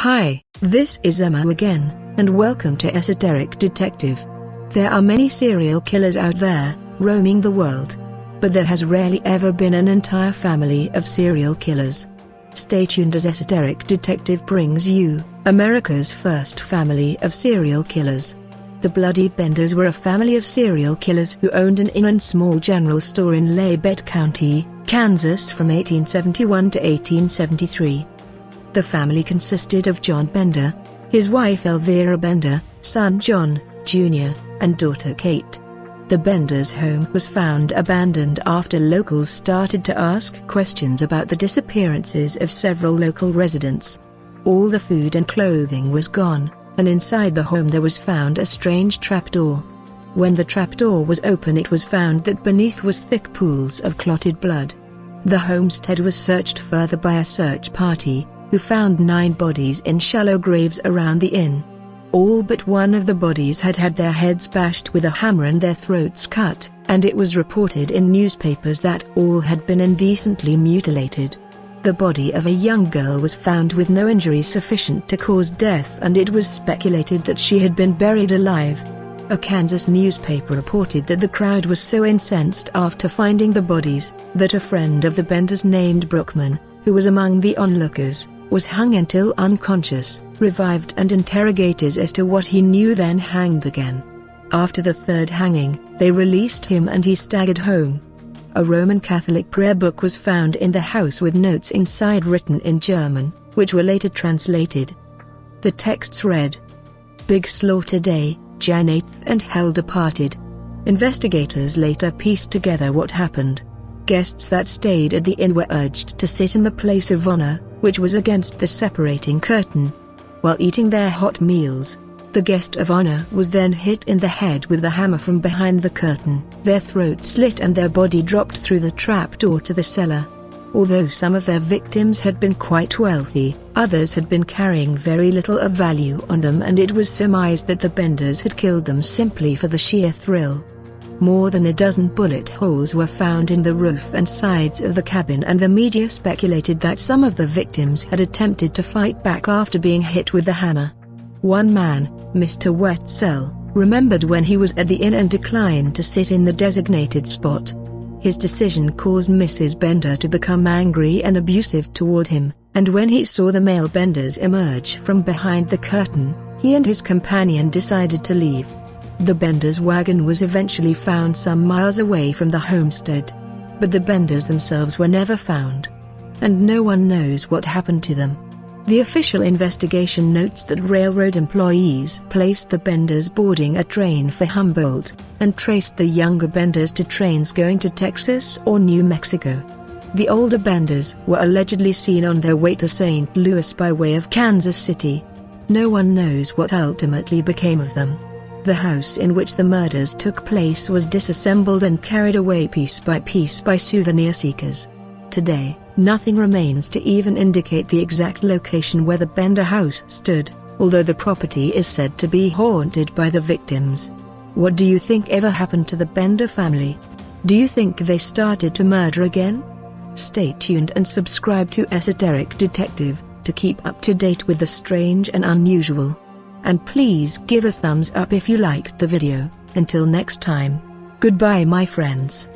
Hi, this is Emma again, and welcome to Esoteric Detective. There are many serial killers out there, roaming the world. But there has rarely ever been an entire family of serial killers. Stay tuned as Esoteric Detective brings you America's first family of serial killers. The Bloody Benders were a family of serial killers who owned an inn and small general store in Labette County, Kansas from 1871 to 1873. The family consisted of John Bender, his wife Elvira Bender, son John, Jr., and daughter Kate. The Benders' home was found abandoned after locals started to ask questions about the disappearances of several local residents. All the food and clothing was gone, and inside the home there was found a strange trapdoor. When the trapdoor was open, it was found that beneath was thick pools of clotted blood. The homestead was searched further by a search party, who found 9 bodies in shallow graves around the inn. All but one of the bodies had had their heads bashed with a hammer and their throats cut, and it was reported in newspapers that all had been indecently mutilated. The body of a young girl was found with no injuries sufficient to cause death, and it was speculated that she had been buried alive. A Kansas newspaper reported that the crowd was so incensed after finding the bodies, that a friend of the Benders named Brookman, who was among the onlookers, was hung until unconscious, revived and interrogated as to what he knew, then hanged again. After the third hanging, they released him and he staggered home. A Roman Catholic prayer book was found in the house with notes inside written in German, which were later translated. The texts read, "Big Slaughter Day, Jan 8th and Hell Departed." Investigators later pieced together what happened. Guests that stayed at the inn were urged to sit in the place of honor, which was against the separating curtain. While eating their hot meals, the guest of honor was then hit in the head with the hammer from behind the curtain. Their throat slit and their body dropped through the trapdoor to the cellar. Although some of their victims had been quite wealthy, others had been carrying very little of value on them, and it was surmised that the Benders had killed them simply for the sheer thrill. More than a dozen bullet holes were found in the roof and sides of the cabin, and the media speculated that some of the victims had attempted to fight back after being hit with the hammer. One man, Mr. Wetzel, remembered when he was at the inn and declined to sit in the designated spot. His decision caused Mrs. Bender to become angry and abusive toward him, and when he saw the male Benders emerge from behind the curtain, he and his companion decided to leave. The Benders' wagon was eventually found some miles away from the homestead. But the Benders themselves were never found. And no one knows what happened to them. The official investigation notes that railroad employees placed the Benders boarding a train for Humboldt, and traced the younger Benders to trains going to Texas or New Mexico. The older Benders were allegedly seen on their way to St. Louis by way of Kansas City. No one knows what ultimately became of them. The house in which the murders took place was disassembled and carried away piece by souvenir seekers. Today, nothing remains to even indicate the exact location where the Bender house stood, although the property is said to be haunted by the victims. What do you think ever happened to the Bender family? Do you think they started to murder again? Stay tuned and subscribe to Esoteric Detective to keep up to date with the strange and unusual. And please give a thumbs up if you liked the video. Until next time, goodbye my friends.